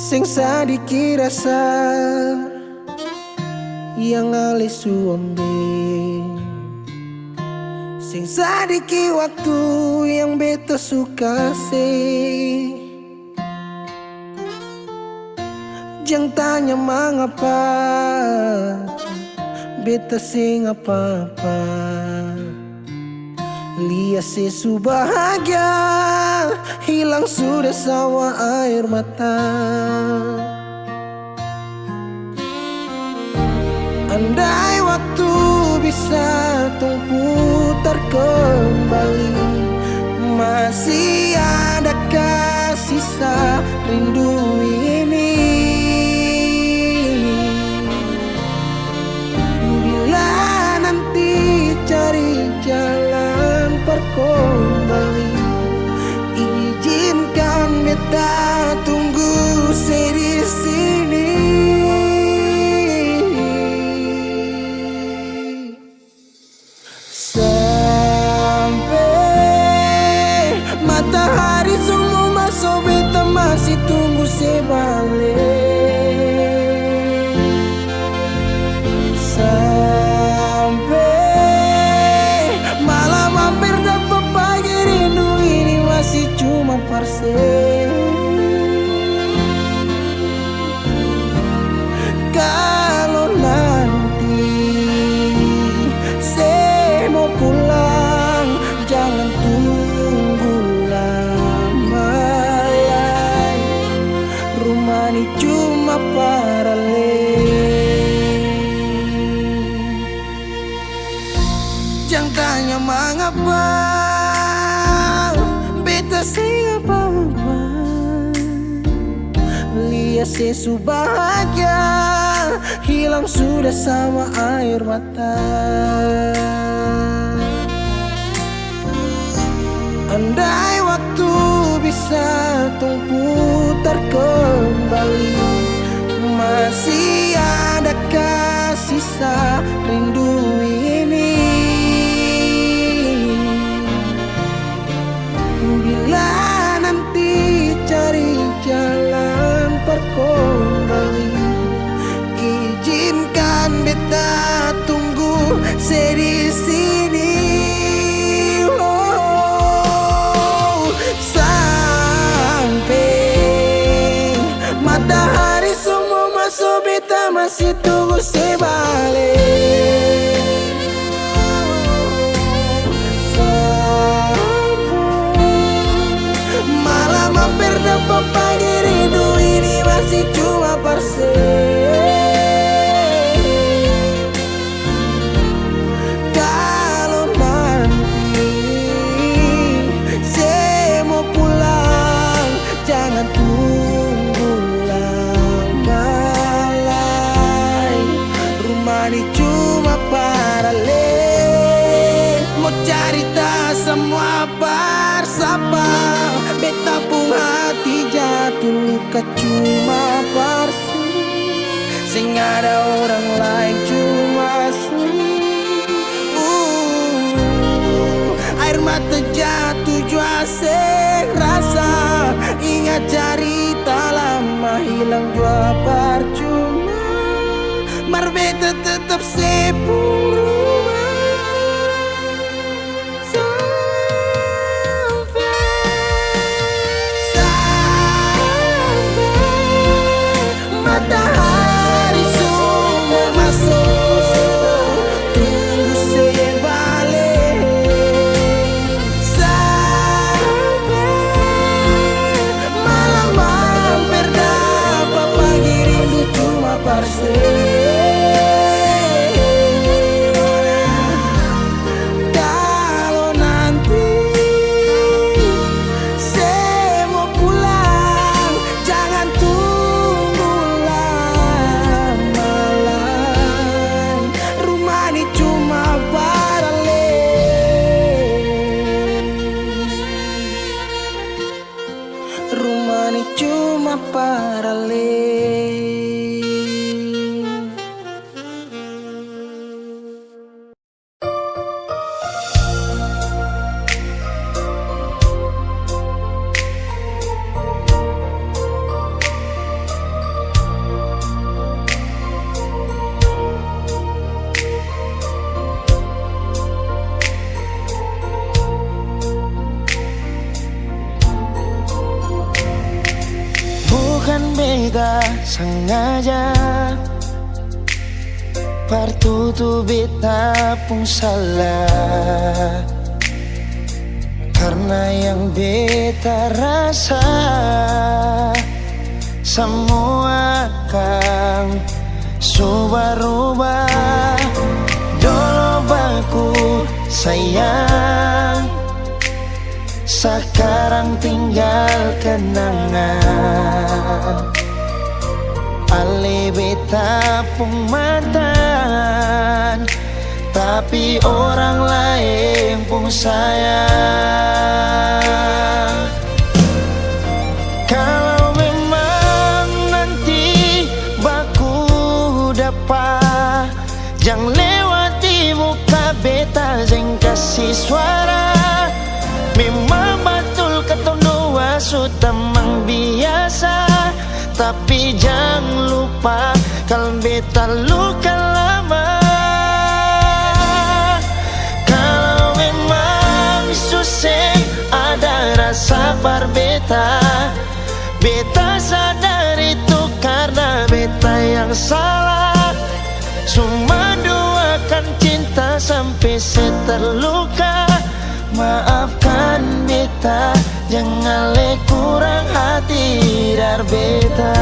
Sing sadiki rasa yang alih suambe, sing sadiki waktu yang beta suka sih. Jangan tanya mengapa beta sing apa-apa. Lihat sesu bahagia hilang sudah sawa air mata. Andai waktu bisa tung putar kembali, masih adakah sisa rindu ini? Bila nanti cari jalan kembali, izinkan beta tunggu di sini. Sampai matahari semua masuk, beta masih tunggu sebalik. Sampai malam hampir dapat pagi, rindu ini masih cuma parse. Kalau nanti saya mau pulang, jangan tunggu lama lagi. Rumah ini cuma paralel. Jangan tanya mengapa beta sing apa-apa. Lihat sesu bahagia hilang sudah sama air mata. Andai waktu bisa tung putar kembali, masih adakah sisa rindu ini? Bila nanti cari jalan kembali, izinkan beta tunggu di sini. Oh, sampai matahari semua masuk, beta masih tunggu sebalik. Malam hampir dapat pagi, rindu ini masih cuma parse. Kalau nanti saya mau pulang, jangan tunggu lama lagi. Rumah ini cuma paralel. Mau cerita semua bersapa, beta pun hati jatuh luka cuma parsi. Sing ada orang lain cuma air mata jatuh jua sing rasa. Ingat cerita lama hilang jua percuma. Mar beta tetap sepuluh. Matahari semua masuk, tunggu sebalik. Sampai malam hampir dapat pagi, rindu cuma parse. Kalau nanti saya mau pulang, jangan tunggu lama lagi. Rumah ini cuma paralel. Rumah ini cuma paralel. bukan beta sengaja partutu beta pun salah, karena yang beta rasa semua akan subah-rubah. Dulu baku sayang, sekarang tinggal kenangan. Ale beta pun mantan, tapi orang lain pun sayang. Kalau memang nanti baku dapat, jangan lewati muka beta, jangan kasih suara. Memang betul ketong dua sudah memang biasa, tapi jangan lupa kalau beta luka lama. Kalau memang susah ada rasa berbeta, beta sadar itu karena beta yang salah. Cuma duakan cinta sampai terluka. Maafkan beta, jangan le kurang hati dar beta.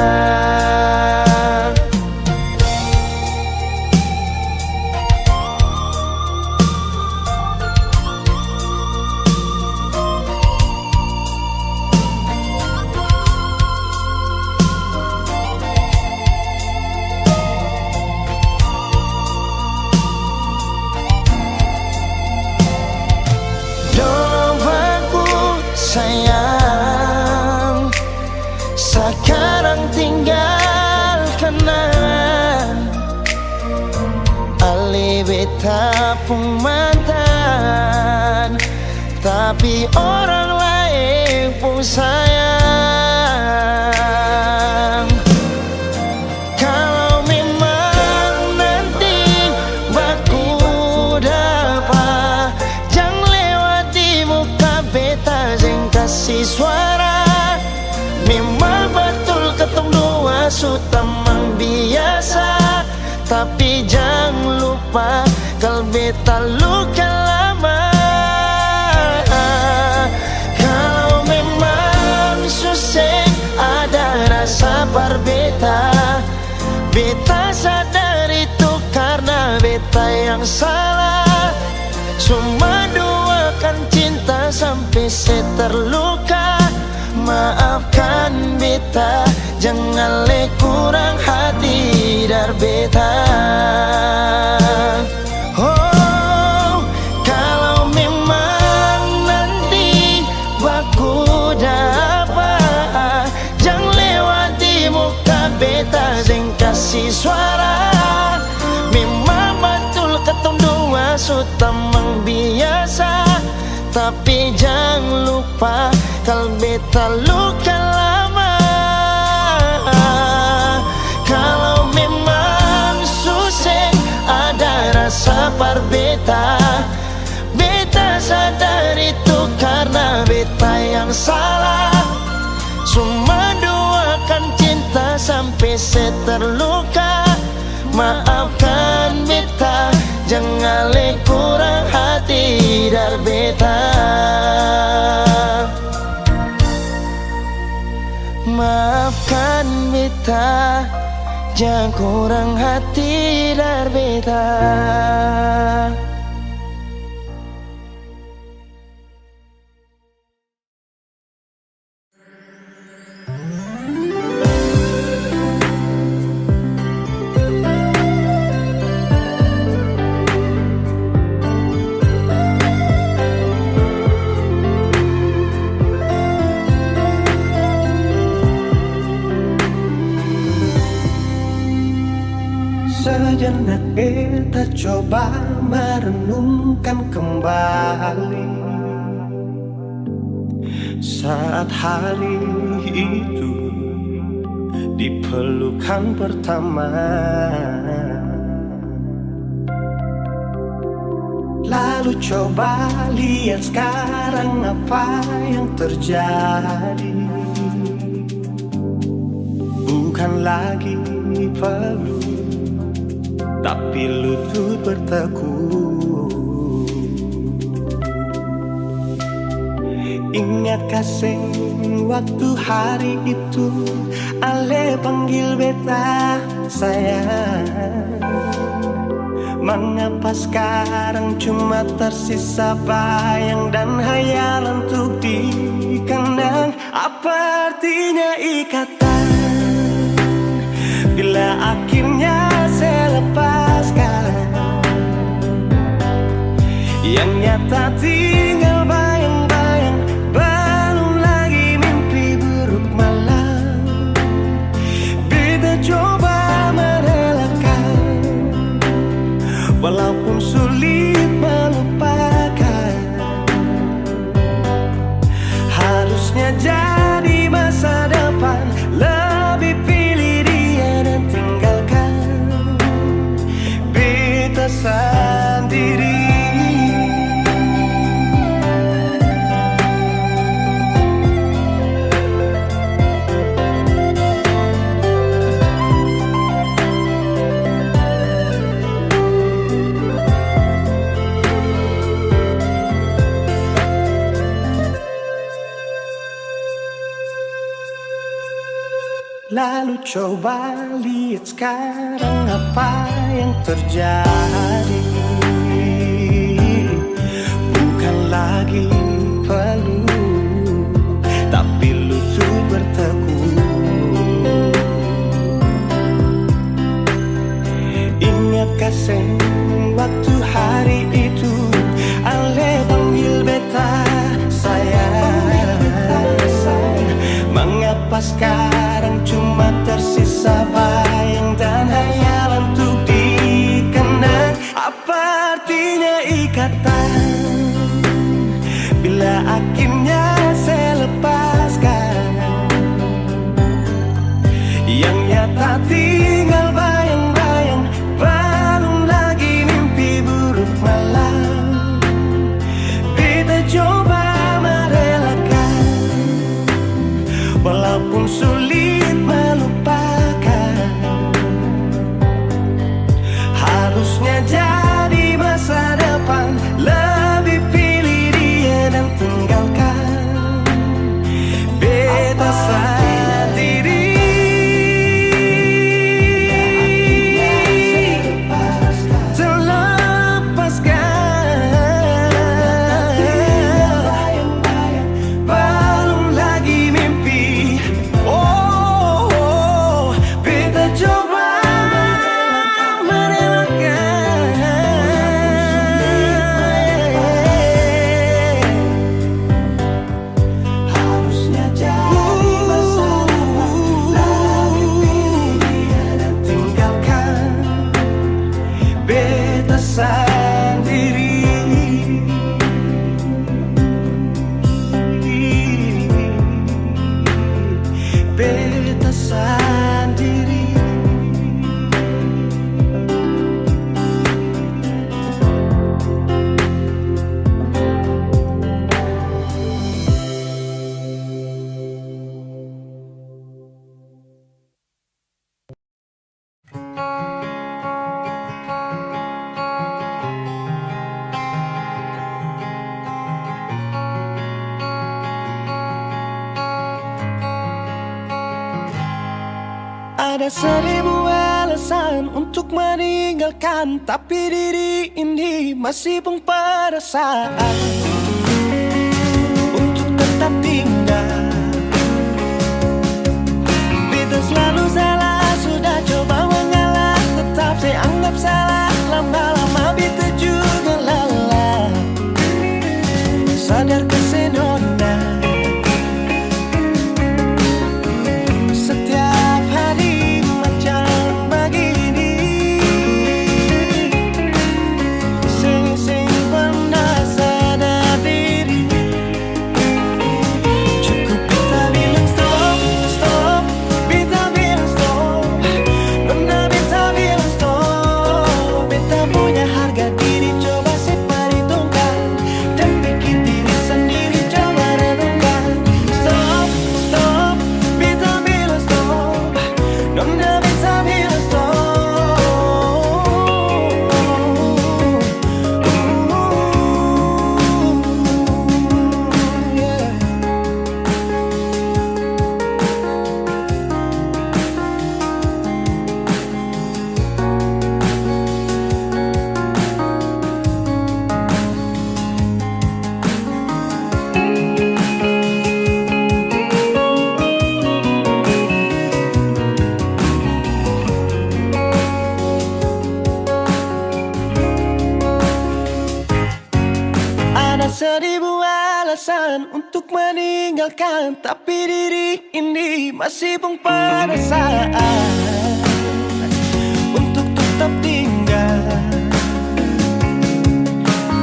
Sayang, sekarang tinggal kenangan. Ale beta pun mantan, tapi orang lain pun sayang. Kalau memang nanti baku dapat, jangan lewati muka beta, jangan kasih suara. Memang betul ketong dua sudah memang biasa, tapi jangan lupa kalau beta luka lama. Kalau memang susah ada rasa berbeta, beta sadar itu karena beta yang salah. Cuma duakan cinta sampai terluka. Maafkan beta, jangan le kurang hati dar beta. Oh, kalau memang nanti baku dapat, jangan lewati muka beta, jangan kasih suara. Memang betul ketong dua sudah memang biasa, tapi jangan lupa kalau beta luka lama. Kalau memang susah ada rasa berbeta, beta sadar itu karena beta yang salah. Cuma duakan cinta sampai terluka. Maafkan beta, jangan le kurang hati dar beta. Maafkan beta, jangan kurang hati dar beta. Sejenak beta coba merenungkan kembali saat hari itu di pelukan pertama. Lalu coba lihat sekarang apa yang terjadi. bukan lagi perlu, tapi lutut bertekuk. Ingatkah sing waktu hari itu Ale panggil beta sayang? Mengapa sekarang cuma tersisa bayang dan hayalan untuk dikenang? Apa artinya ikatan bila akhirnya saya lepaskan? Yang nyata tinggal bayang-bayang, belum lagi mimpi buruk malam. Beta coba merelakan, walaupun sulit melupakan. Harusnya jadi masa depan, lebih pilih dia dan tinggalkan beta sendiri. Lalu coba lihat sekarang apa yang terjadi. Bukan lagi perlu, tapi lutut bertekuk. Ingatkah seng waktu hari itu Ale panggil beta sayang? Mengapa sekarang cuma tersisa bayang dan hayalan untuk dikenang? Apa artinya ikatan bila akhirnya saya lepaskan? Yang nyata tinggal bayang-bayang, belum lagi mimpi buruk malam. Beta coba merelakan, walaupun sulit melupakan. Harusnya jadi masa depan, lebih pilih dia dan tinggalkan beta sendiri. Beta sendiri. Ada 1000 alasan untuk meninggalkan, tapi diri ini masih pun perasaan untuk tetap tinggal. Beta selalu salah, sudah coba mengalah, tetap saya anggap salah. Lama-lama beta juga lelah. Sadar kesenona, setiap hari macam begini. Sing pernah sadar tinggalkan, tapi diri ini masih pun perasaan untuk tetap tinggal.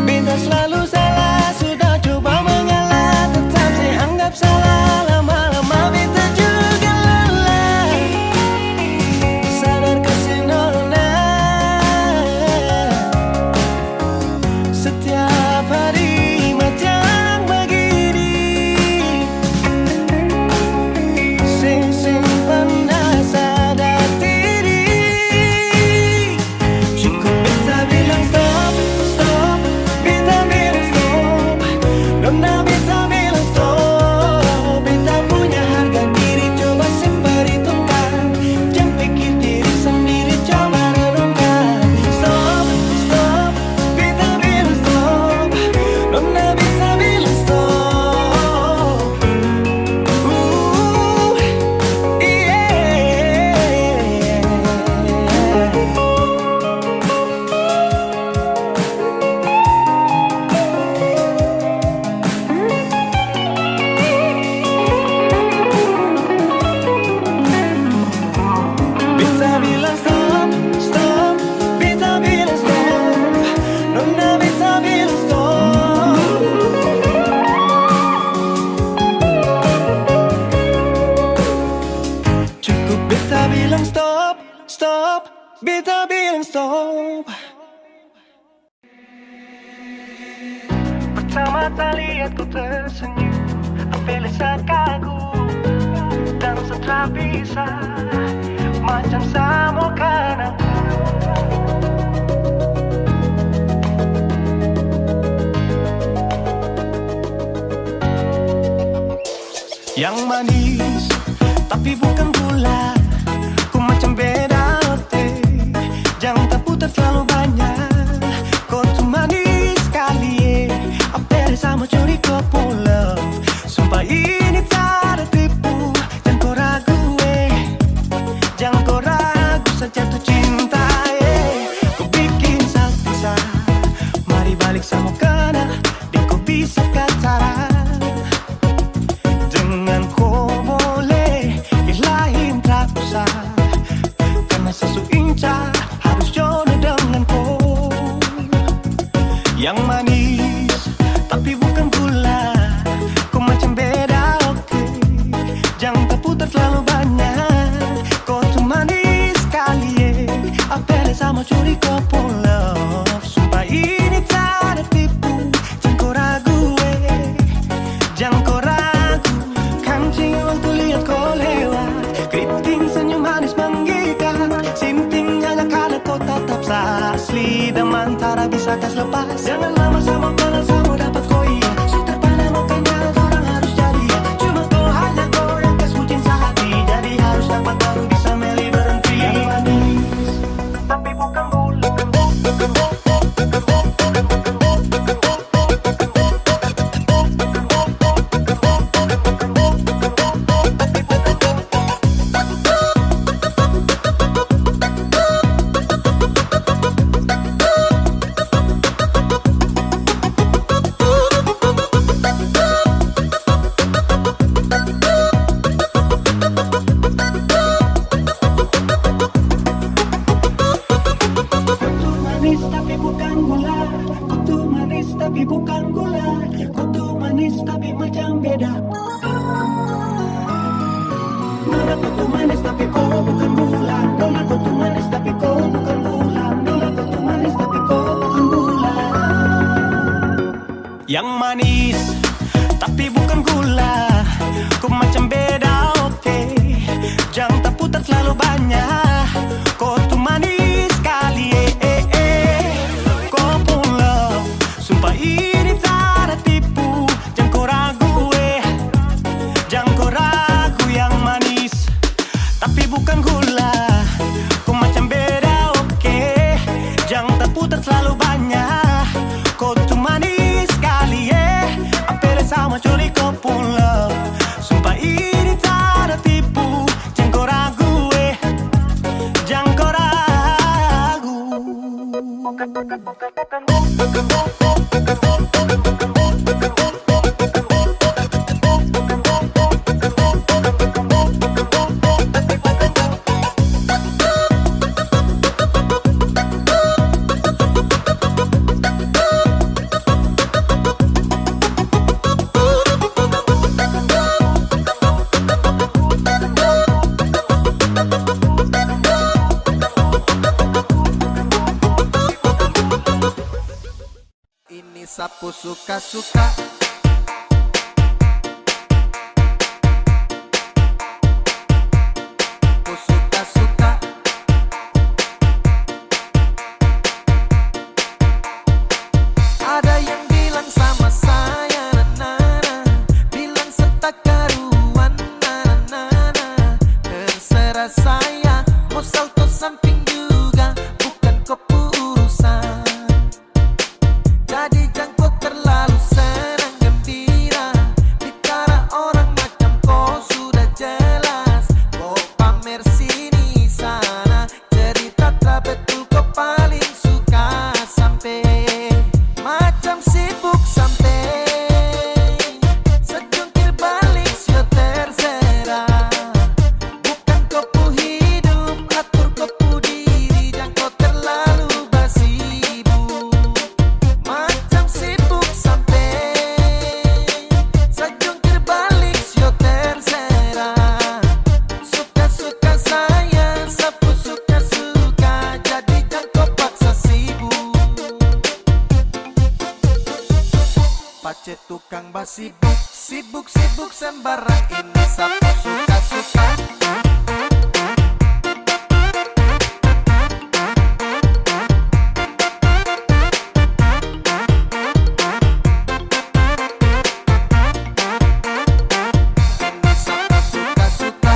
Beta selalu salah, sudah coba mengalah, tetap saya anggap salah. Lama-lama beta juga lelah, sadar kasih nona. Setiap hari macam begini, sing pernah sadar diri. Cukup beta bilang stop, stop, beta bilang stop. Nona beta bilang stop. Beta punya harga diri, coba seperhitungkan. Jangan pikir diri sendiri, coba renungkan. Stop, stop, beta bilang stop. Nona beta bilang stop. Beta bilang stop, stop, beta bilang stop. Nona beta bilang stop. Cukup beta bilang stop, stop, beta bilang stop. Pertama kali aku tersenyum, apalagi saat kagum dan setelah bisa macam sama kan aku. Yang manis tapi bukan gula, ku macam beda otak. Jangan tak putar terlalu banyak, kau tuh manis sekali. Apa sama curi kau pulang, sumpah ini tak ada tipu. Jangan kau ragu, jangan kau ragu saja tuh cinta. Kau bikin salsa, mari balik sama kana, di kau bisa kata. Dengan kau boleh ilahin tak usah, karena sesu inca harus jodoh dengan kau. Yang manis tapi bukan gula, kau macam beda oke. Jangan tak putar terlalu banyak, kau tuh manis sekali. Apalagi sama curi kau pulang, sumpah ini tak ada tipu. Jangan kau ragu, jangan kau ragu. Kancing waktu lihat kau lewat, keriting senyum manis menggigit. Sinting hanya karena kau tetap asli, dan mantara bisa kas lepas. Jangan lama sama kalau sama dapat kau iya. Sudah pandai makanya orang harus jadi ya. Cuma kau hanya kau yang kas bucin sehati, jadi harus dapat baru bisa meli berhenti. Yang manis tapi bukan gula. Tapi bukan gula, kau tuh manis tapi macam beda. Nona kau tuh manis tapi kau bukan gula. Nona kau tuh manis tapi kau bukan gula. Nona kau tuh manis tapi kau bukan gula. Yang manis tapi bukan gula, kau macam beda oke. Jangan tak putar terlalu banyak, kau tuh manis sekali. Kau pulang, sumpah ini tak ada tipu. Jangan kau ragu, jangan kau ragu. Yang manis tapi bukan gula, kau macam beda oke. Jangan tak putar terlalu banyak, kau tuh manis sekali. Apalagi sama curi kau pulang, sumpah ini tak ada tipu. Jangan kau ragu, jangan kau ragu. sapu suka-suka. Ada yang bilang sama saya, na-na-na, bilang setak karuan, na-na-na. Terserah saya, mau salto samping juga, bukan kopu urusan. Jadi jangan terlalu senang gembira, bicara orang macam kau sudah jelas. Kau pamer sini sana, cerita tak betul kau paling suka sampai macam sibuk sampai secungkir balik sio terserah. Bukan kopu hidup, atur kopu diri, dan kau terlalu basibuk. Macam sibuk sampai secungkir balik sio terserah. Suka-suka saya, sapu suka-suka, jadi jangan kau paksa sibuk. Pace tukang basibuk, sibuk-sibuk sembarang, ini sapu suka-suka. Ini sapu suka-suka.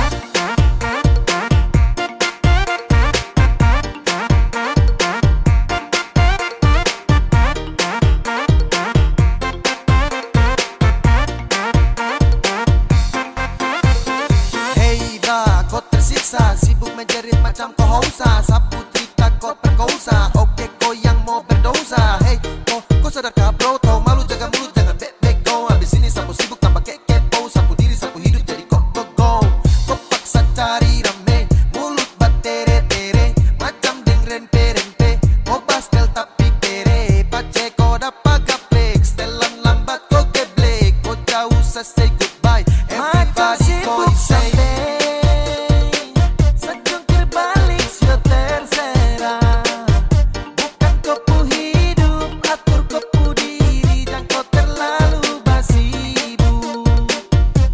Hei dah, kau tersiksa, sibuk menjerit macam kau hausa. Sapu cerita kau perkosa, oke kau yang mau berdosa. Hei, kau sadarkah bro, tau malu jaga mulut, jangan bek-bek go. Habis ini sapu sibuk tambah kepo, sapu diri, sapu hidup jadi kok go. Kau paksa cari rame, mulut batere-tere, macam deng rempe-rempe. Kau pastel tapi kere, pace kau dapat gaplek, setelan lambat kau geblek. Kau jauh say goodbye, everybody kau say. Secungkir balik sio terserah. Bukan kopu hidup, atur kopu diri, dan kau terlalu basibuk.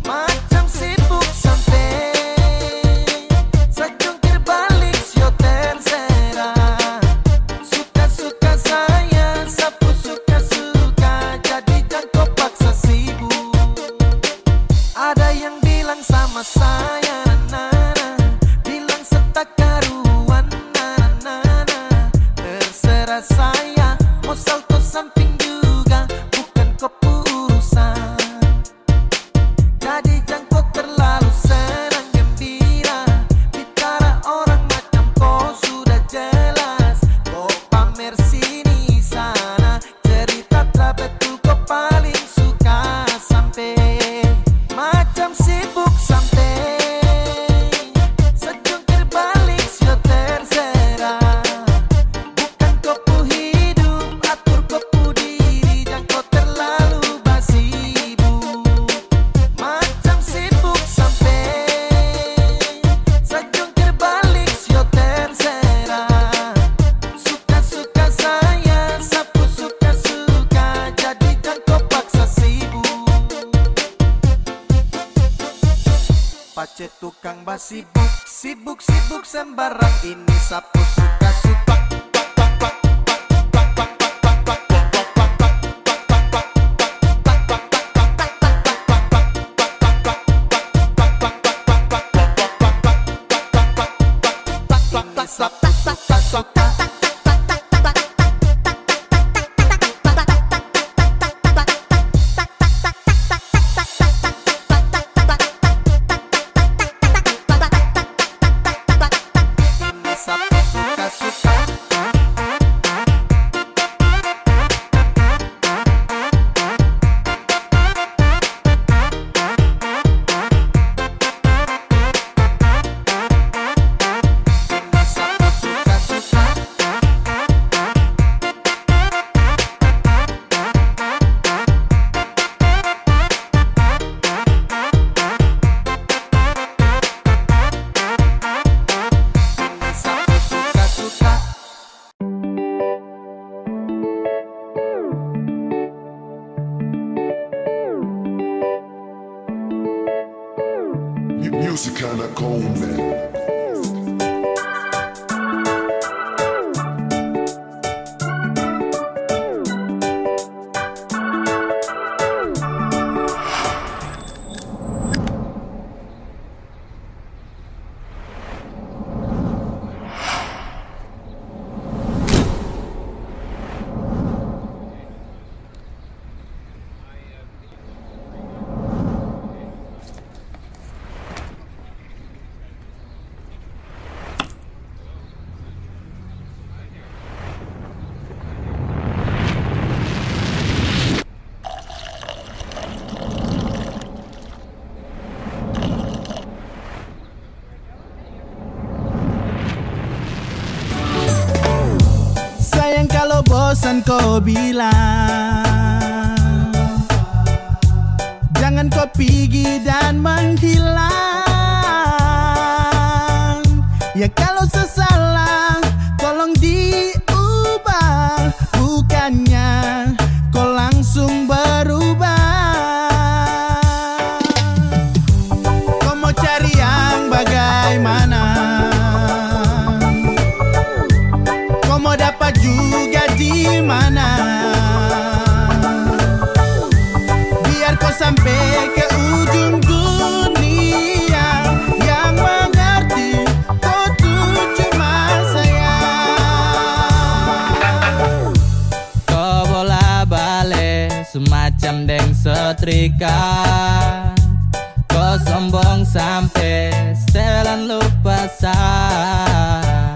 Macam sibuk sampai secungkir balik sio terserah. Suka-suka saya, sapu suka-suka, jadi jangan kau paksa sibuk. Ada yang bilang sama saya, na-na-na, bilang setak karuan, na-na-na. Terserah saya, mau salto samping juga, bukan kopu urusan. Jadi jangan kau terlalu senang gembira, bicara orang macam kau sudah jelas. Kau pamer sini sana, cerita tak betul kau paling suka sampai macam sibuk sampai secungkir balik sio terserah. Bukan kopu hidup, atur kopu diri, dan kau terlalu basibuk. Macam sibuk sampai secungkir balik sio terserah. Suka-suka saya, sapu suka-suka, jadi jangan kau paksa sibuk. Pace tukang basibuk, sibuk-sibuk sembarang, ini sapu suka-suka. Ini sapu suka-suka. Ini sapu suka-suka. Sayang kalau bosan kau bilang, jangan kau pergi dan menghilang. Ya kalau sesalah tolong diubah, bukannya kau langsung berubah. Kau mau cari yang bagaimana? Kau mau dapat juga di mana? Biar kau sampai ke ujung dunia, yang mengerti kau tuh cuma saya. Kau bola balik semacam deng setrika, kau sombong sampai setelan lupa sah.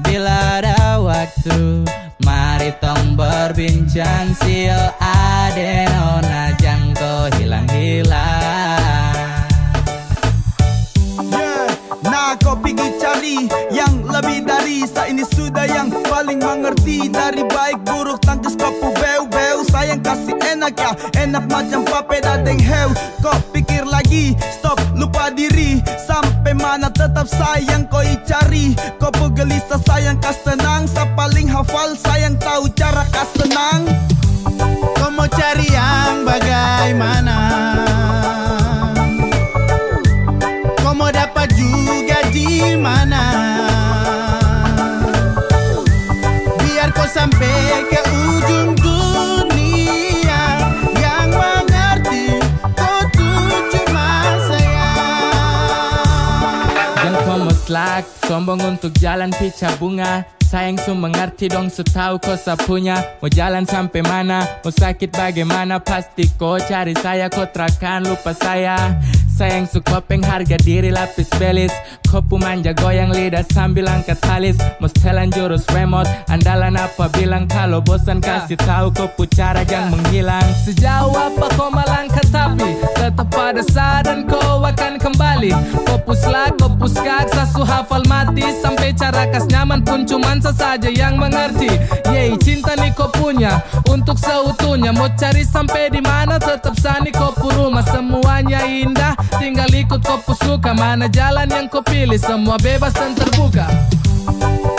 Bila ada waktu, mari tong berbincang. Sio adeno najang kau hilang-hilang. Nah kau pergi cari yang lebih dari saya, ini sudah yang paling mengerti. Dari baik buruk tangkis kau pu beu-beu. Sayang kasih enak ya, enak macam papeda deng heu. Kau pikir lagi, stop lupa diri. Sampai mana tetap sayang kau cari. Kau pu gelisah sayang kas tenang. Sa paling hafal sayang tahu cara kas senang. Kau mau cari yang bagaimana? Kau mau dapat juga di mana? Biar kau sampai ke ujung dunia, yang mengerti kau tuh cuma saya. Dan kau muslak, sombong untuk jalan pica bunga. Sayang su mengerti dong, su tahu kau sapunya. Mau jalan sampai mana, mau sakit bagaimana, pasti kau cari saya. Kau terakan lupa saya. Sayang su kopeng harga diri lapis belis. Kau pu manja goyang lidah sambil angkat talis. Mau setelan jurus remote, andalan apa bilang. Kalau bosan kasih tahu kau pu cara yang menghilang. Sejauh apa kau melangkah tapi tetap pada saat dan kau akan kembali. Kau puslak, kau puskak, sasu hafal mati. Sampai cara kas nyaman pun cuman saja yang mengerti. Yeay, cinta nih kau punya untuk seutuhnya. Mau cari sampai di mana tetap sani kau pu rumah. Semuanya indah, tinggal ikut kau pu suka. Mana jalan yang kau pilih, semua bebas dan terbuka.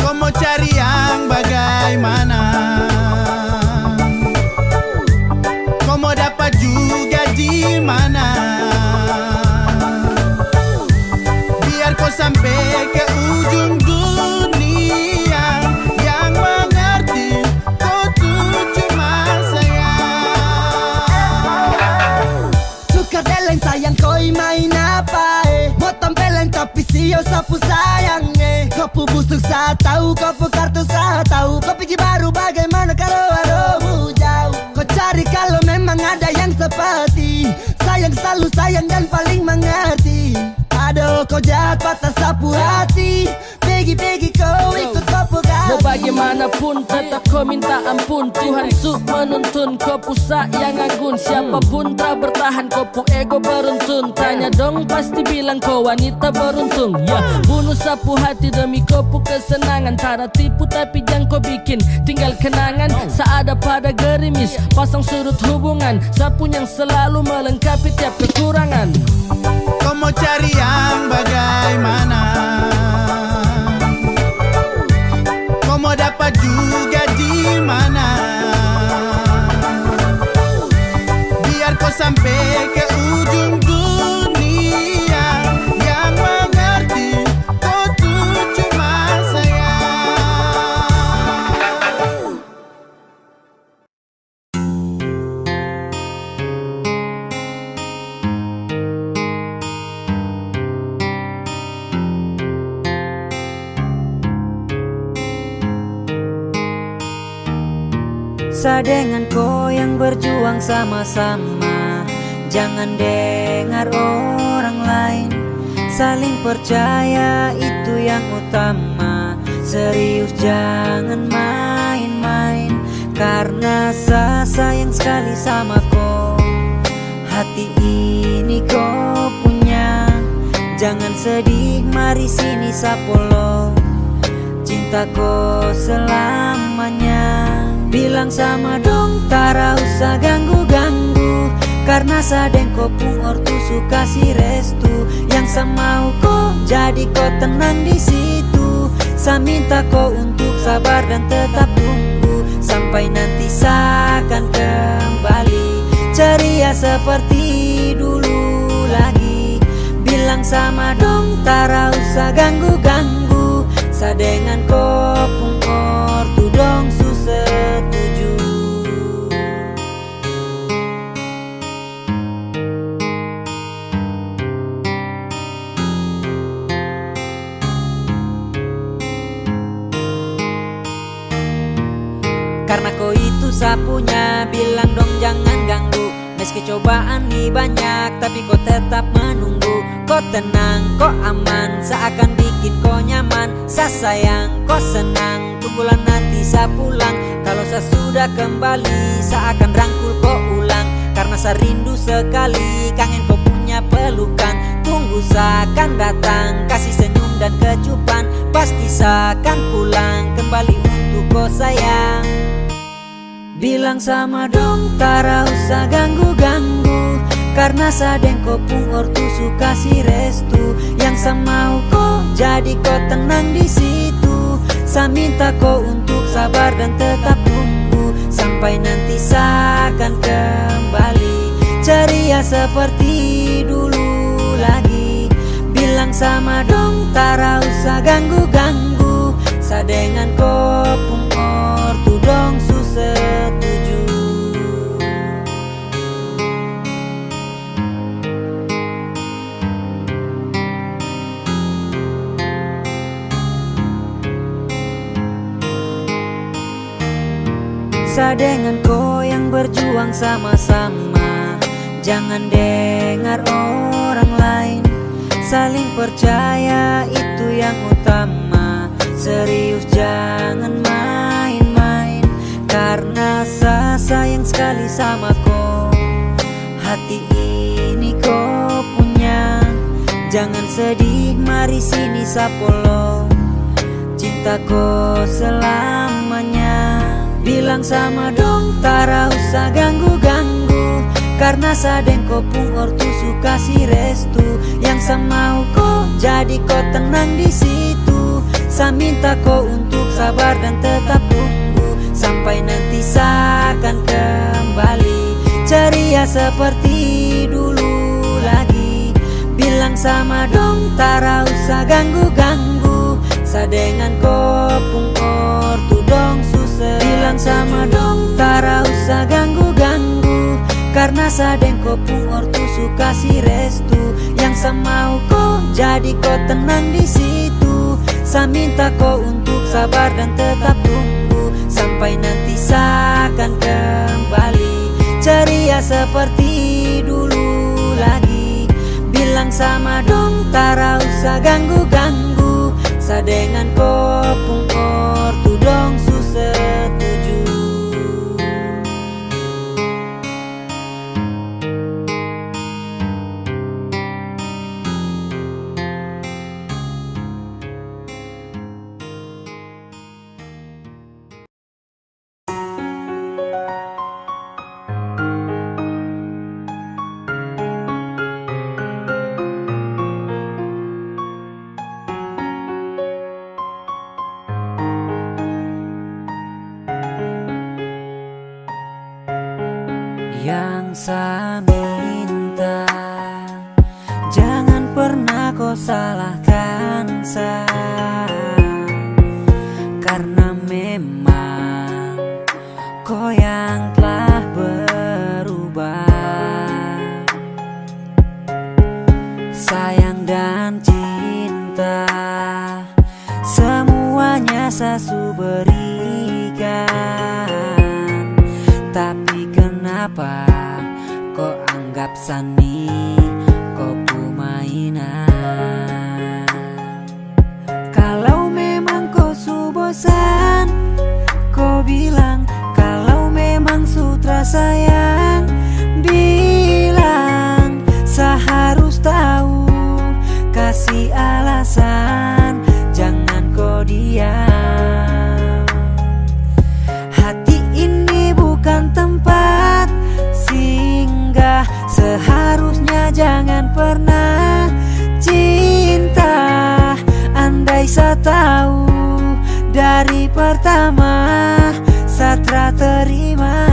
Kau mau cari yang bagaimana? Kau mau dapat juga di mana? Biar kau sampai ke ujung dunia, yang mengerti kau tuh cuma saya. Suka deleng sayang koi main apa mau tampeleng tapi sio sapu sayang Kau pu busuk saat tahu, kau pu kartu saat tahu. Kau pikir baru bagaimana kalau aduh jauh. Kau cari kalau memang ada yang seperti sayang, selalu sayang dan paling mengerti. Aduh kau jahat patah sapu hati. Pegi kau ikut kau pu Mau bagaimanapun tetap kau minta ampun. Tuhan su menuntun kau pu yang agun. Siapapun tak bertahan kau pu ego beruntun. Tanya dong pasti bilang kau wanita beruntung. Ya bunuh sapu hati demi kau pu kesenangan. Tara tipu tapi jangan kau bikin tinggal kenangan. Seada pada gerimis pasang surut hubungan. Sapu yang selalu melengkapi tiap kekurangan. Kau mau cari yang bagaimana? Kau mau dapat juga di mana? Biar kau sampai ke ujung dunia, yang mengerti Sa dengan kau yang berjuang sama-sama. Jangan dengar orang lain, saling percaya itu yang utama. Serius jangan main-main, karena saya sayang sekali sama kau. Hati ini kau punya, jangan sedih, mari sini sapolo. Cinta kau selamanya. Bilang sama dong, tara usah ganggu-ganggu, karena sadeng kau pun ortu suka si restu. Yang sama kau jadi kau tenang di situ. Saya minta kau untuk sabar dan tetap tunggu, sampai nanti saya akan kembali ceria seperti dulu lagi. Bilang sama dong, tara usah ganggu-ganggu, sa dengan kau pun ortu dong su setuju. Karena kau itu sapunya, bilang dong jangan ganggu. Meski cobaan nih banyak, tapi kau tetap menunggu. Kau tenang, kau aman, seakan bikin kau nyaman. Sa sayang, kau senang, tunggulah nanti sa pulang. Kalau sa sudah kembali, sa akan rangkul kau ulang. Karena sa rindu sekali, kangen kau punya pelukan. Tunggu sa akan datang, kasih senyum dan kecupan. Pasti sa akan pulang, kembali untuk kau sayang. Bilang sama dong, tara usah ganggu-ganggu, karena sadeng kau pun ortu suka si restu. Yang sama kau jadi kau tenang di situ. Saya minta kau untuk sabar dan tetap tunggu, sampai nanti saya akan kembali ceria seperti dulu lagi. Bilang sama dong, tara usah ganggu-ganggu, sa dengan kau pun ortu dong su setuju. Sa dengan kau yang berjuang sama-sama. Jangan dengar orang lain, saling percaya itu yang utama. Serius jangan main-main, karena saya sayang sekali sama kau. Hati ini kau punya, jangan sedih, mari sini sapolo. Cinta kau selamanya. Bilang sama dong, tara usah ganggu-ganggu, karena sadeng kau pun ortu suka si restu. Yang sama kau jadi kau tenang di situ. Saya minta kau untuk sabar dan tetap tunggu, sampai nanti saya akan kembali ceria seperti dulu lagi. Bilang sama dong, tara usah ganggu-ganggu, sa dengan kau pun ortu dong susah. Bilang sama dong, tara usah ganggu-ganggu, karena sadeng kau pun ortu suka si restu. Yang sama kau jadi kau tenang di situ. Saya minta kau untuk sabar dan tetap tunggu, sampai nanti saya akan kembali ceria seperti dulu lagi. Bilang sama dong, tara usah ganggu-ganggu, sa dengan kau pun ortu dong su setuju. Yang saya minta, jangan pernah kau salahkan saya, karena memang kau yang telah berubah. Sayang dan cinta, semuanya saya berikan. kenapa kau anggap sani kau mainan. Kalau memang kau su bosan, kau bilang. Kalau memang sutra sayang, bilang. Seharus tahu, kasih alasan, jangan kau diam. Hati ini bukan tempat singgah, seharusnya jangan pernah cinta. Andai saya tahu dari pertama, Satra terima.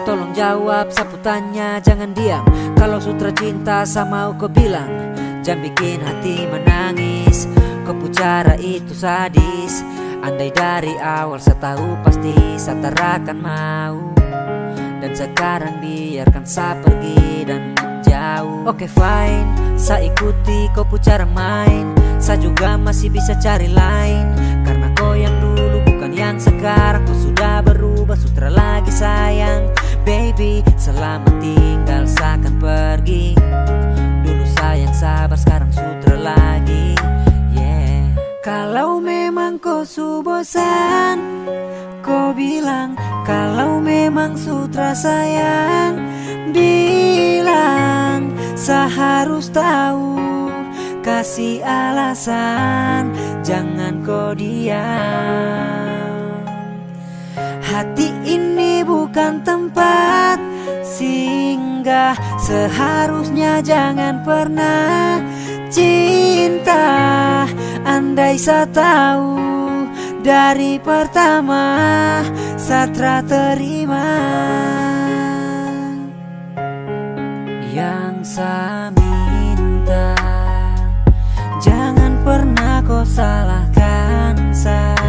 Tolong jawab sapu tanya, jangan diam. Kalau sutra cinta sama kau bilang, jangan bikin hati menangis. Kau cara itu sadis. Andai dari awal saya tahu pasti saya akan mau. Dan sekarang biarkan saya pergi dan menjauh. Oke fine, saya ikuti kau cara main. Saya juga masih bisa cari lain. Karena kau yang dulu bukan yang sekarang. Kau sudah berubah, sutra lagi sayang. Baby, selamat tinggal, saya akan pergi. Dulu sayang sabar, sekarang sutra lagi. Yeah. Kalau memang kau su bosan, kau bilang. Kalau memang sutra sayang, bilang. Seharus tahu, kasih alasan, jangan kau diam. Hati ini bukan tempat singgah, seharusnya jangan pernah cinta. Andai saya tahu dari pertama, Satra terima. Yang saya minta, jangan pernah kau salahkan saya.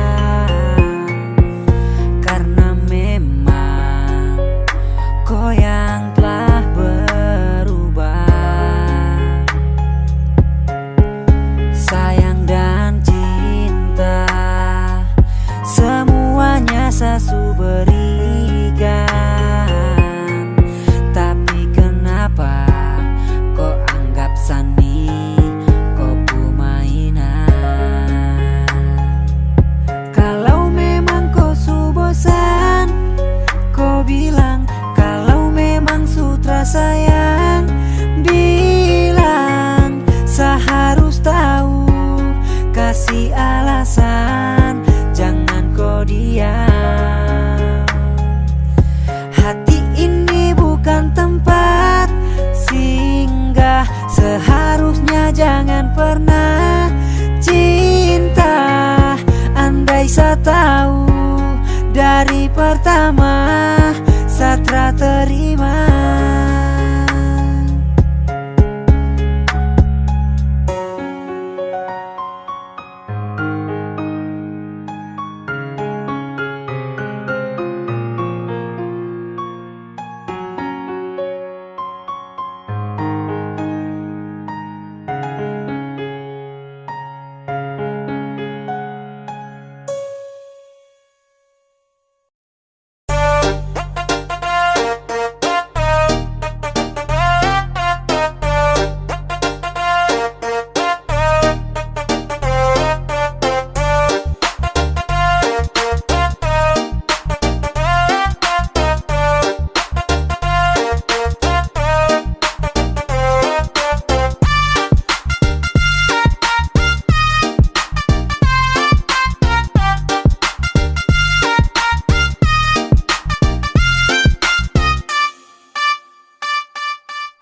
Kau yang telah berubah. Sayang dan cinta, semuanya saya berikan. Tapi kenapa kau anggap sani kau mainan? Kalau memang kau su bosan, kau bilang. Sutra sayang, bilang. Seharus tahu, kasih alasan, jangan kau diam. Hati ini bukan tempat singgah, seharusnya jangan pernah cinta. Andai saya tahu dari pertama, Satra terima.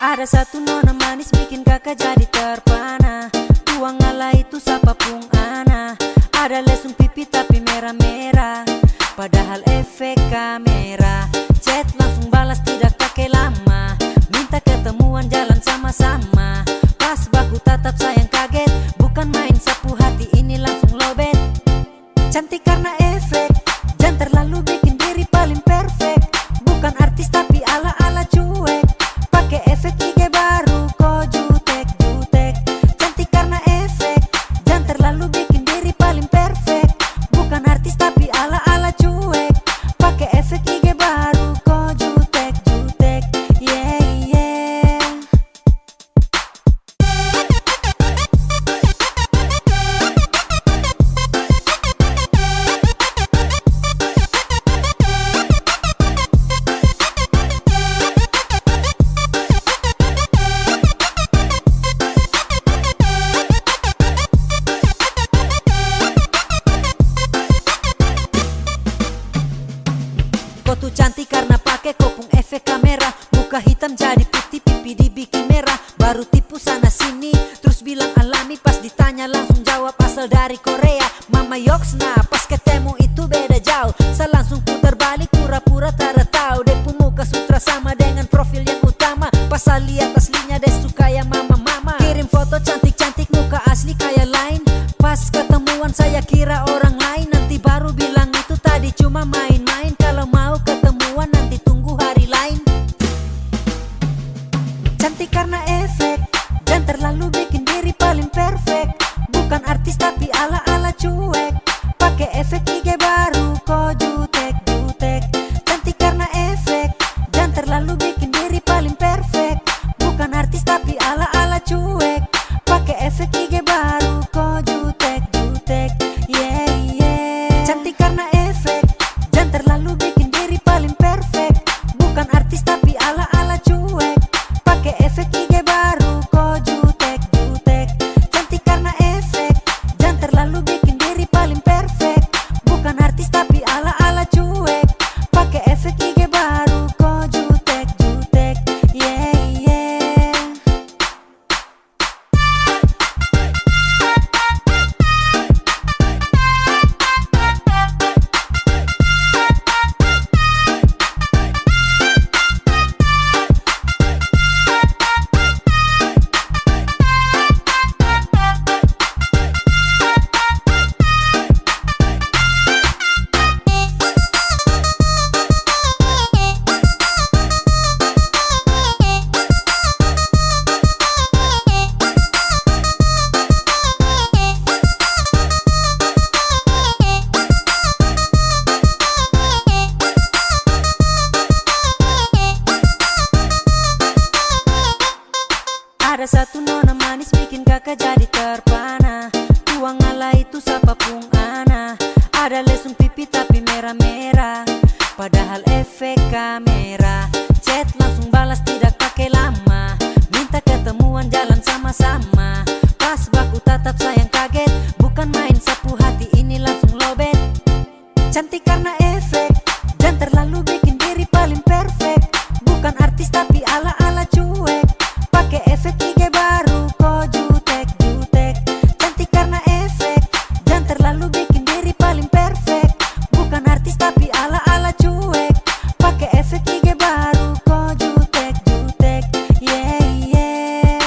Ada satu nona manis bikin kakak jadi terpana. Tuang ala itu sapa pung ana. Ada lesung pipi tapi merah-merah, padahal efek kamera. Chat langsung balas tidak pakai lama. Minta ketemuan jalan sama-sama. Pas baku tatap sayang kaget, bukan main pakai kopung efek kamera. Muka hitam jadi putih, pipi dibikin merah. Baru tipu sana sini, terus bilang alami. Pas ditanya langsung jawab asal dari Korea. Mama Yoksna, pas ketemu itu beda jauh. Saya langsung putar balik, pura-pura tak tahu. Depu muka sutra sama dengan profil yang utama. Pas saya lihat aslinya deh suka ya mama-mama. Kirim foto cantik-cantik, muka asli kayak lain. Pas ketemuan saya kira orang lain. Nanti baru bilang itu tadi cuma main-main. Kalau mau ketemuan nanti tunggu hari lain. Cantik karena efek, dan terlalu bikin diri paling perfect. Bukan artis tapi ala-ala cuek. Pakai efek IG baru kok jutek-jutek. Cantik karena efek, dan terlalu bikin diri paling perfect. Bukan artis tapi ala-ala cuek. Pakai efek IG baru kok jutek-jutek. Yeah, yeah. Cantik karena efek, dan terlalu bikin diri paling perfect. Bukan artis tapi ala-ala cuek. Pakai efek IG baru kok jutek-jutek. Cantik karena efek, dan terlalu bikin diri paling perfect. Bukan artis tapi ala-ala cuek. Pakai efek IG baru kok jutek-jutek. Yeah, yeah. Ada satu nona manis bikin kakak jadi terpana. Tuang ala itu siapa pung ana. Ada lesung pipi tapi merah-merah. Padahal efek kamera. Chat langsung balas tidak pakai lama. Minta ketemuan jalan sama-sama. Pas baku tatap sayang kaget. Bukan main sapu hati ini langsung lobet. Cantik karena efek, dan terlalu bikin diri paling perfect. Bukan artis tapi ala-ala cuek. Pakai efek IG baru kok jutek-jutek. Cantik karena efek, dan terlalu bikin diri paling perfect. Bukan artis tapi ala-ala cuek. Pakai efek IG baru kok jutek-jutek. Yeah, yeah.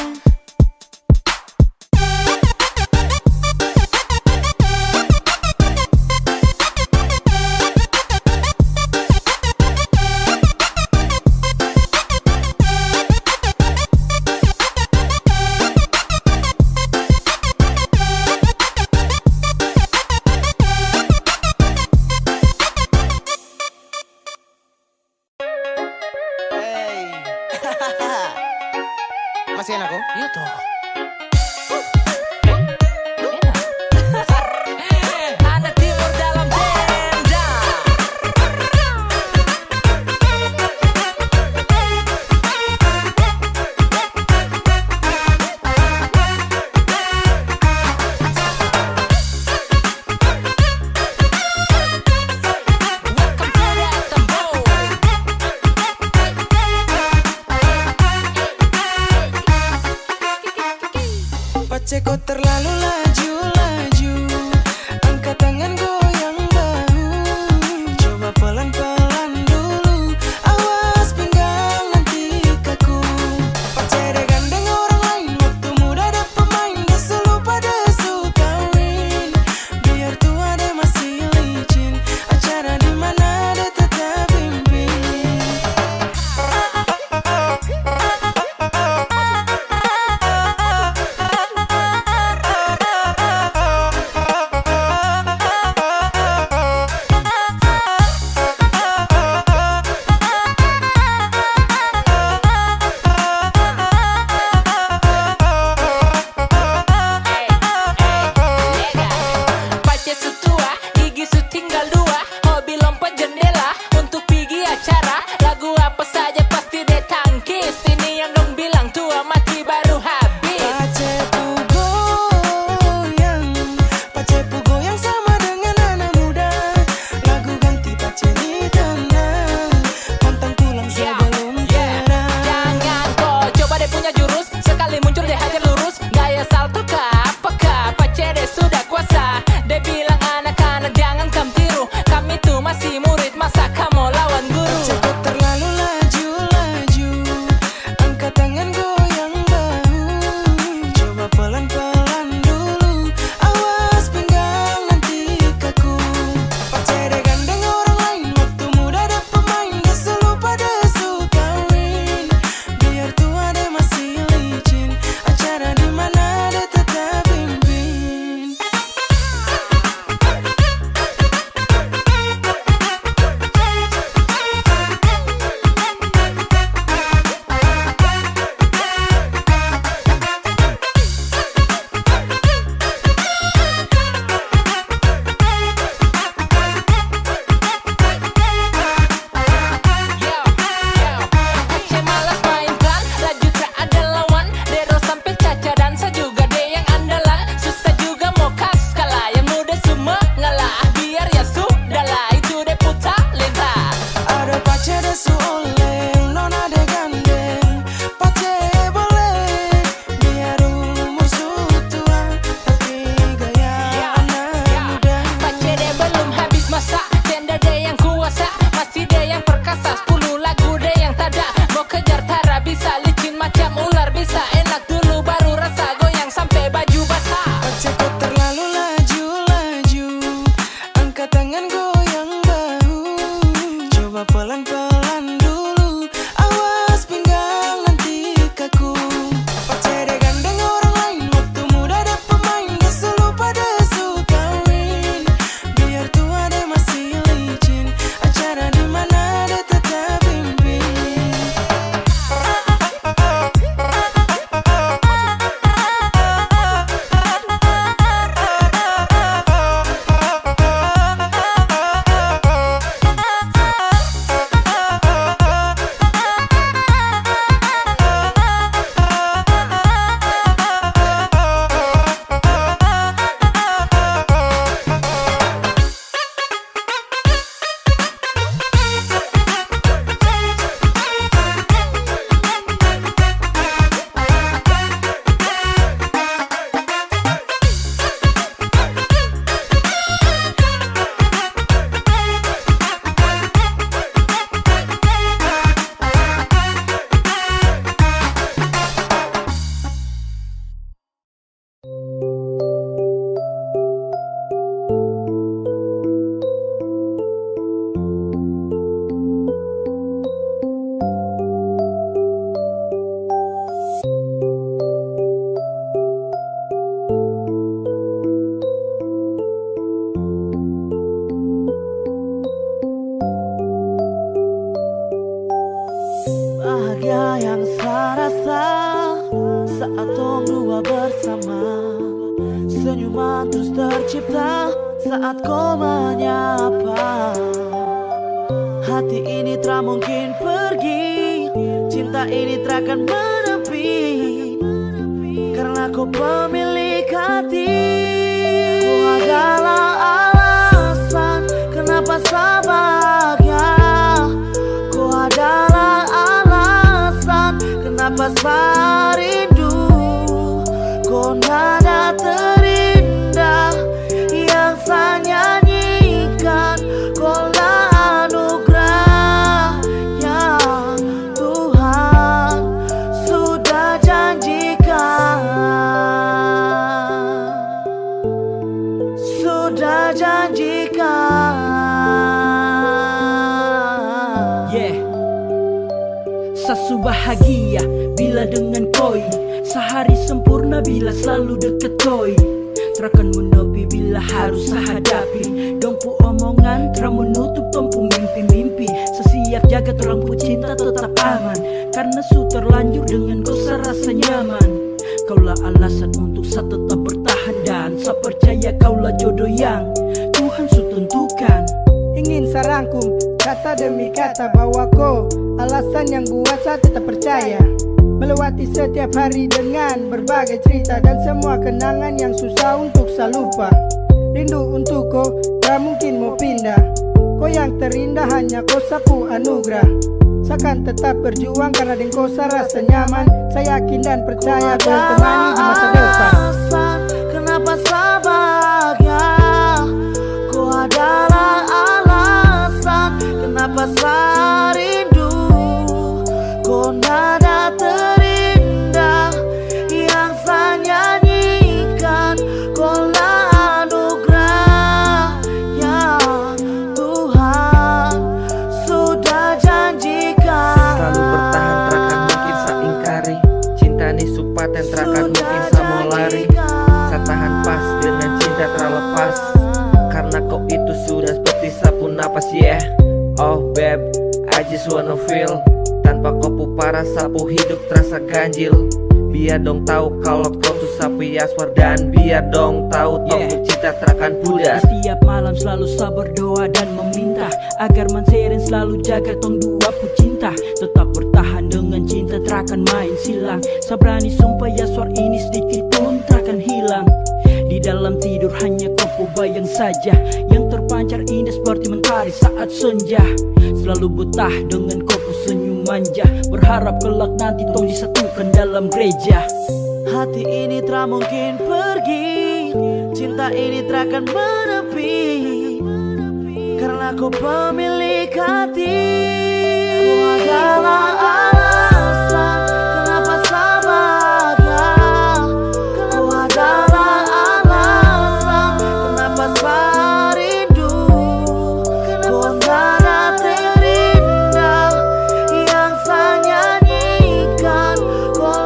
Hey. Masih enak kok? Iya toh. Anak timur dalam tenda. Pace kau terlalu laju-laju. Angkat tangan goyang bahu. Coba pelan-pelan dulu. Awas pinggang nanti kaku. Pace deh gandeng orang lain. Waktu muda ada pemain. Desu lupa desu kawin. Biar tua deh masih licin. Acara di mana deh tetap pimpin. Pace su tua, gigi su tinggal dua. Hobi lompat jendela untuk pergi acara. Lagu apa saja pasti dia tangkis. Ini yang dong bilang tua mati baru habis. Pace pu goyang sama dengan anak muda. Lagu ganti pace ni tenang. Pantang pace de su oleng, nona de gandeng, pace boleh biar umur sutua, tapi gaya anak muda. Pace deh belum habis masa, tenda deh yang kuasa, masih deh yang perkasa, 10 lagu deh yang tada. Mau kejar tara bisa, licin macam ular bisa, enak dulu baru rasa, goyang sampai baju basah. Pace kau terlalu laju, angkat tangan goyang bahu, coba pelan-pelan dulu, awas pinggang nanti kaku. Pace deh gandeng orang lain, waktu muda deh pemain, gak lupa deh su kawin, biar tua deh masih licin, acara di mana deh tetap pimpin. Bahagia yang saya rasa saat tong dua bersama, senyuman terus tercipta saat kau menyapa. Hati ini tak mungkin pergi, cinta ini tak akan menepi, karena kau pemilik hati. Kau adalah alasan kenapa saya bahagia, kau adalah alasan kenapa saya rindu. Kau nada terindah yang saya nyanyikan, kau lah anugerah yang Tuhan sudah janjikan. Sudah janjikan. Yeah. Sasu bahagia bila dengan koi, sehari sempurna bila selalu deket koi. Terakan menepi bila harus hadapi, dongpu omongan terang menutup tompu mimpi-mimpi. Sesiap jaga terang pu cinta tetap aman, karena su terlanjur dengan kau serasa nyaman. Kaulah alasan untuk saya tetap bertahan, dan saya percaya kaulah jodoh yang Tuhan su tentukan. Ingin sarangkum kata demi kata bahwa kau alasan yang buat saya tetap percaya, melewati setiap hari dengan berbagai cerita dan semua kenangan yang susah untuk saya lupa. Rindu untuk kau, gak mungkin mau pindah. Kau yang terindah, hanya kau sapu anugerah. Saya akan tetap berjuang karena dengan kau saya rasa nyaman. Saya yakin dan percaya kau temani di masa depan. Alasan kenapa saya bahagia, kau adalah alasan kenapa saya rindu. Kau nada terindah yang saya nyanyikan, kau lah anugerah yang Tuhan sudah janjikan. Selalu bertahan terakan mungkin sa ingkari, cinta ni supaten terakan mungkin sa mau lari. Sa tahan pas dengan cinta terlepas, karena kau itu sudah seperti sapu napas. Yeah, oh babe, I just wanna feel. Tanpa kau pu parah sapu hidup terasa ganjil. Biar dong tahu kalau kau tuh sapu yaswar, dan biar dong tahu tong cinta terakan pudar. Setiap malam selalu saya berdoa dan meminta agar Manseren selalu jaga tong dua pu cinta. Tetap bertahan dengan cinta terakan main silang. Saya berani sumpah yaswar ini sedikit pun terakan hilang. Di dalam tidur hanya kau pu bayang saja, yang terpancar indah seperti mentari saat senja. selalu betah dengan kopu senyum manja. Berharap kelak nanti tong disatukan dalam gereja. Hati ini tak mungkin pergi, cinta ini tak akan menepi, karena kau pemilik hati. Kau adalah alasan kenapa saya bahagia. Kau adalah alasan kenapa saya rindu. Kau antara terindah yang saya nyanyikan. Kau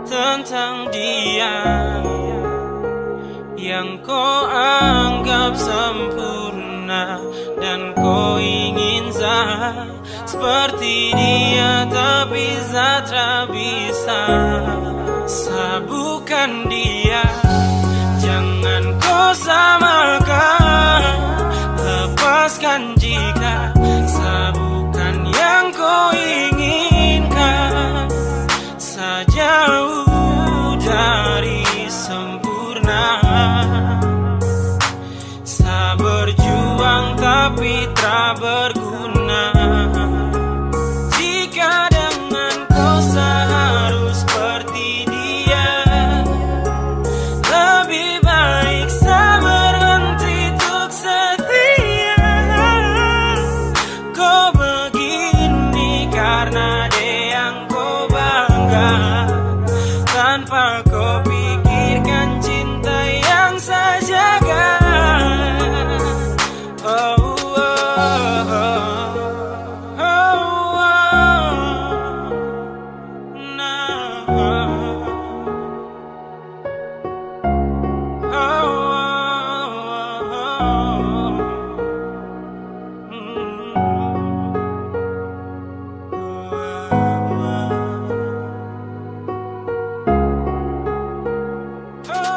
tentang dia yang kau anggap sempurna, dan kau ingin seperti dia, tapi tak bisa. Bukan dia, jangan kau samakan, lepaskan jika bukan yang kau inginkan. Sejauh dari sempurna, saya berjuang tapi tak berguna. Jika dengan kau harus seperti dia, lebih baik saya berhenti untuk setia. Kau begini karena dia yang kau bangga, tanpa kau pikirkan cinta yang saya jaga. Oh, oh, oh, oh, oh, nah. Oh, oh, oh,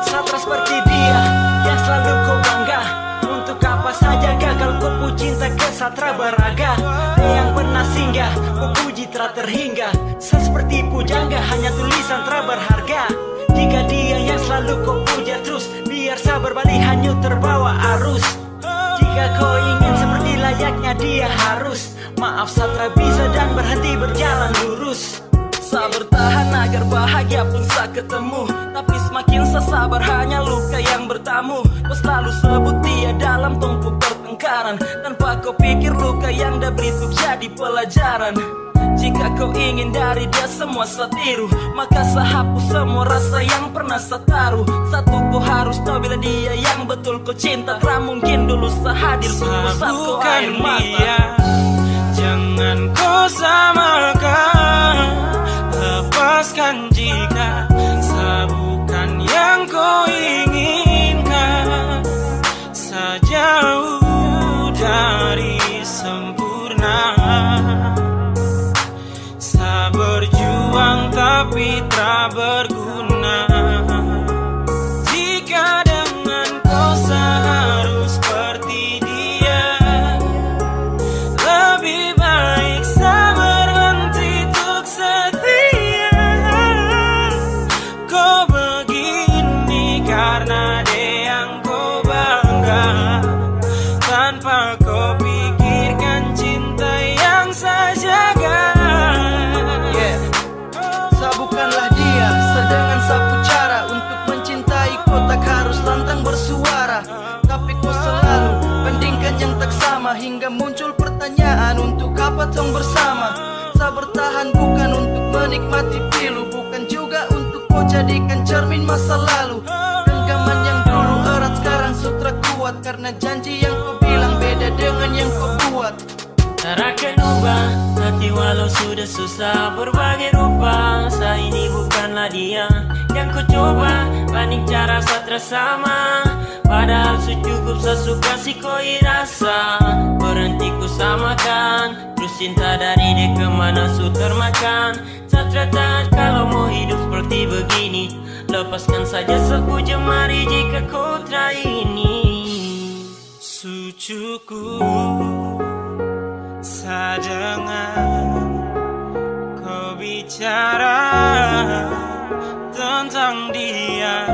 Satra seperti dia yang selalu kau bangga. Untuk apa saja gagal kau puji cinta ke satra beraga. Yang pernah singgah kau puji telah terhingga. Seperti pujangga hanya tulisan telah berharga. Jika dia yang selalu kau puja terus, biar saya berbalik hanyut terbawa arus. Jika kau ingin seperti layaknya dia harus, maaf satra bisa dan berhenti berjalan lurus. Saya bertahan agar bahagia pun saya ketemu, tapi semakin saya sabar hanya luka yang bertamu. Kau selalu sebut dia dalam tumpuk pertengkaran, tanpa kau pikir luka yang dah beri itu jadi pelajaran. Jika kau ingin dari dia semua saya tiru, maka saya hapus semua rasa yang pernah saya taruh. Satu kau harus tahu bila dia yang betul kau cinta, tak mungkin dulu saya hadir tunggu saat kau air mata. Jangan kau samakan, lepaskan jika bukan yang kau inginkan. Sejauh dari sempurna, saya berjuang tapi tak berguna. Jika dengan kau harus seperti dia, lebih baik saya berhenti untuk setia. Kau begini karena dia yang kau bangga, tanpa kau pikirkan cinta yang saya jaga. Saya bukanlah dia, sedangkan saya dapat tong bersama. Sa bertahan bukan untuk menikmati pilu, bukan juga untuk kau jadikan cermin masa lalu. Genggaman yang dulu erat sekarang sutra kuat, karena janji yang kau bilang beda dengan yang kau buat. Tak akan ubah hati walau sudah susah berbagai rupa. Saya ini bukanlah dia yang ku coba, banding cara satra sama. Padahal cukup sesuka si koi rasa. Berhenti ku samakan, terus cinta dari dia kemana su termakan. Satra tak kalau mau hidup seperti begini, lepaskan saja seku jemari jika kau try ini. Cukup sadengar kau bicara tentang dia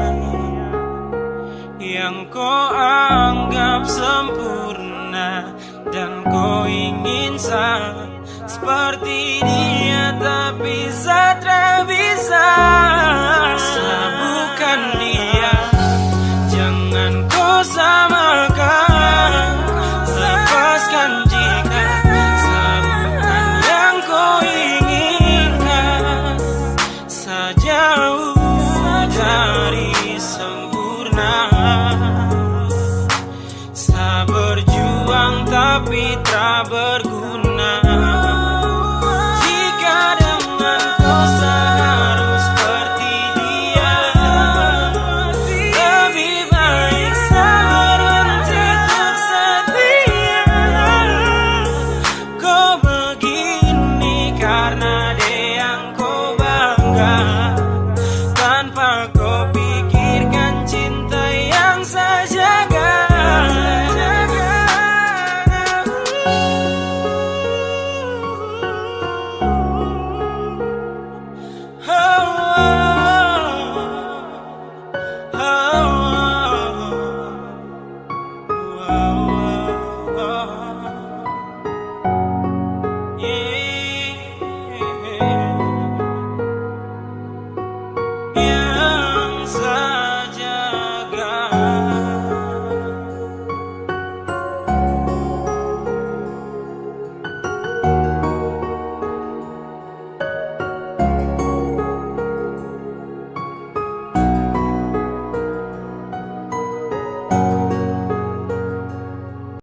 yang kau anggap sempurna, dan kau ingin seperti dia, tapi Satra bisa. Bukan dia, jangan kau samakan, lepaskan jika bukan yang kau inginkan. Sejauh dari sempurna, sa berjuang tapi tak berguna jika dengan kau